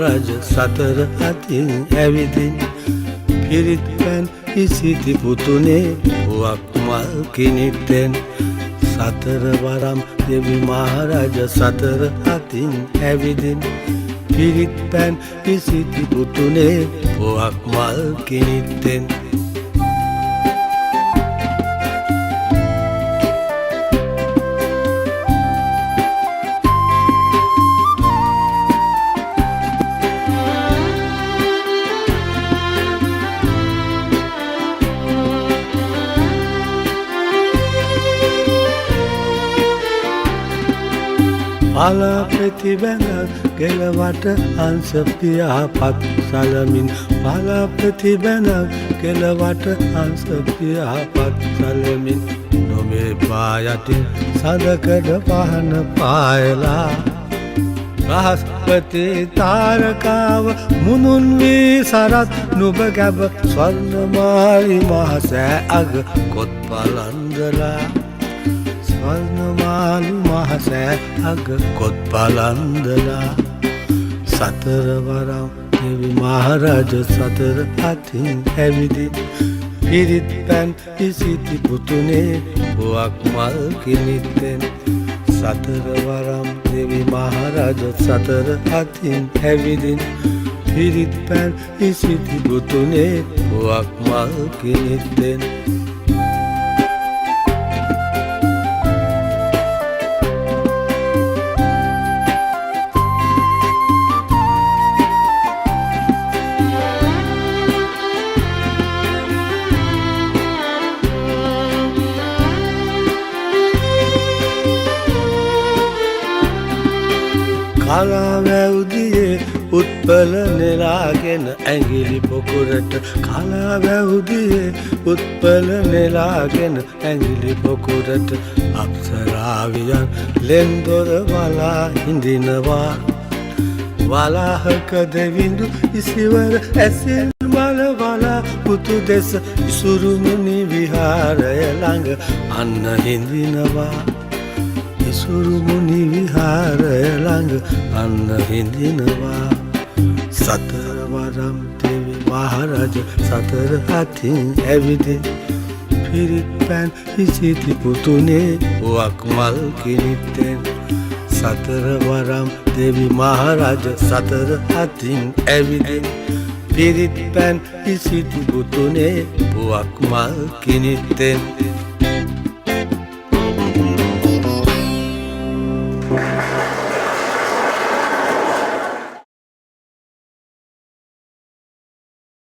මහරජ සතර අතින් ඇවිදින් පිරිත් පැන් ඉසිති පුතුනේ පුවක් මල් කිනිත්තෙන් සතර වරම් දෙවි මහරජ සතර අතින් ඇවිදින් පිරිත් පැන් ඉසිති පුතුනේ පුවක් මල් කිනිත්තෙන් පාලාපෙති බැඳ ගෙලවට අංශ පියාපත් සලමින් පාලාපෙති බැඳ ගෙලවට අංශ පියාපත් සලමින් නොමේ පායටින් සදකඩ පහන පායලා බ්‍රහස්පති තාරකාව මුනුන් වී සරත් නුඹ ගැබ ස්වර්ණමාලි මහසෑ අග කොත් පලන්දලා ස්වර්ණමාලි මහසෑ අග කොත් පලන්දලා සතර වරම් දෙවි මහරජ සතර අතින් ඇවිදින් පිරිත් පැන් ඉසිති පුතුනේ පුවක් මල් කිනිත්තෙන් සතර වරම් දෙවි මහරජ සතර අතින් ඇවිදින් පිරිත් පැන් ඉසිති පුතුනේ පුවක් මල් කිනිත්තෙන් කලාවැවුදියේ උත්පල නෙලාගෙන ඇඟිලි පොකුරට කලාවැවුදියේ උත්පල නෙලාගෙන ඇඟිලි පොකුරට අප්සරාවියන් ලෙන්දොර වලා හිඳිනවා වලාහක දෙවිඳු ඉසිවර ඇසින් බලවලා පුතු දෙස ඉසුරුමුණි විහාරය ළඟ අන්න හිඳිනවා ඉසුරුමුණි විහාරය ළඟ අන්න හිඳිනවා සතර වරම් දෙවි මහරජ සතර අතින් ඇවිදින් පිරිත් පැන් ඉසිති පුතුනේ පුවක් මල් කිනිත්තෙන් සතර වරම් දෙවි මහරජ සතර අතින් ඇවිදින් පිරිත් පැන් ඉසිති පුතුනේ පුවක් මල් කිනිත්තෙන්